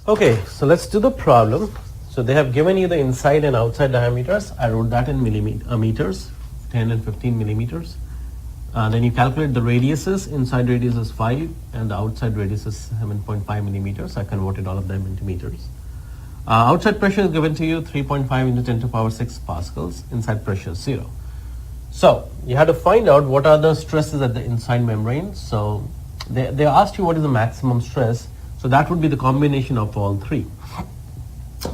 Okay, so let's do the problem. So they have given you the inside and outside diameters. I wrote that in meters, 10 and 15 millimeters. Then you calculate the radiuses. Inside radius is 5 and the outside radius is 7.5 millimeters. I converted all of them into meters. Outside pressure is given to you 3.5 into 10 to the power 6 pascals. Inside pressure is 0. So you have to find out what are the stresses at the inside membrane. So they asked you what is the maximum stress. So that would be the combination of all three.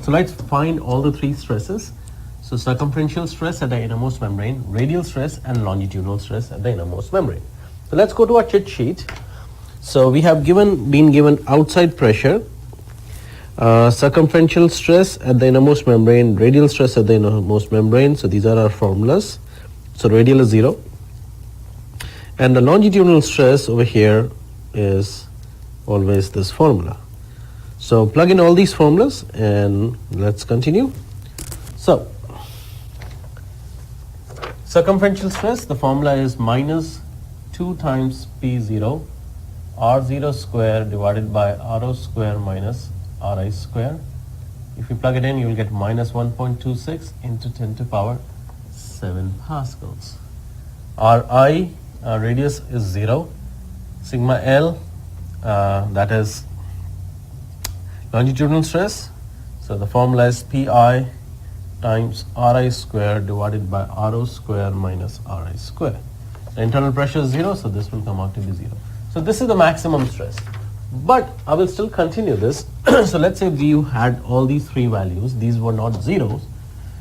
So let's find all the three stresses. So circumferential stress at the innermost membrane, radial stress and longitudinal stress at the innermost membrane. So let's go to our cheat sheet. So we have been given outside pressure, circumferential stress at the innermost membrane, radial stress at the innermost membrane. So these are our formulas. So radial is 0. And the longitudinal stress over here is always this formula. So plug in all these formulas and let's continue. So circumferential stress, the formula is minus 2 times P0 R0 square divided by RO square minus RI square. If you plug it in, you will get minus 1.26 into 10 to the power 7 pascals. Ri, radius is 0. Sigma L, that is longitudinal stress. So the formula is Pi times Ri square divided by RO square minus Ri square. The internal pressure is 0, so this will come out to be 0. So this is the maximum stress. But I will still continue this. So let's say you had all these three values. These were not zeros.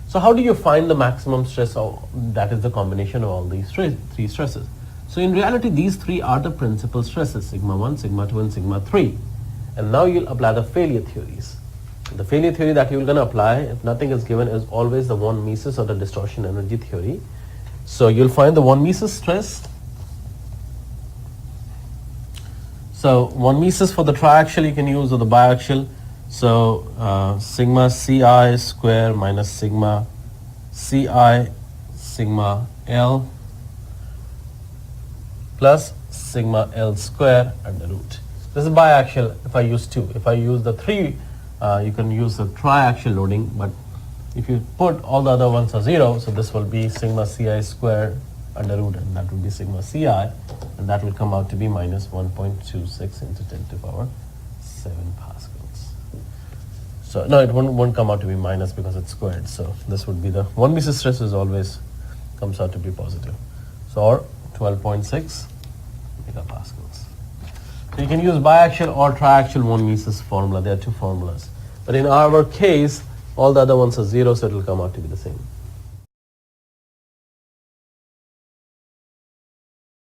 So how do you find the maximum stress? That is the combination of all these three stresses. So in reality, these three are the principal stresses, sigma 1, sigma 2 and sigma 3. And now you'll apply the failure theories. The failure theory that you're going to apply, if nothing is given, is always the von Mises or the distortion energy theory. So you'll find the von Mises stress. So von Mises for the triaxial you can use, or the biaxial. So sigma Ci square minus sigma Ci sigma L plus sigma L square at the root. This is biaxial if I use 2. If I use the 3, you can use the triaxial loading, but if you put all the other ones are 0, so this will be sigma Ci square under root, and that will be sigma Ci, and that will come out to be minus 1.26 into 10 to the power 7 pascals. So no, it won't come out to be minus because it's squared. So this would be the von Mises stress is always comes out to be positive. So or 12.6 megapascals. So you can use biaxial or triaxial von Mises formula. There are two formulas. But in our case, all the other ones are 0, so it will come out to be the same.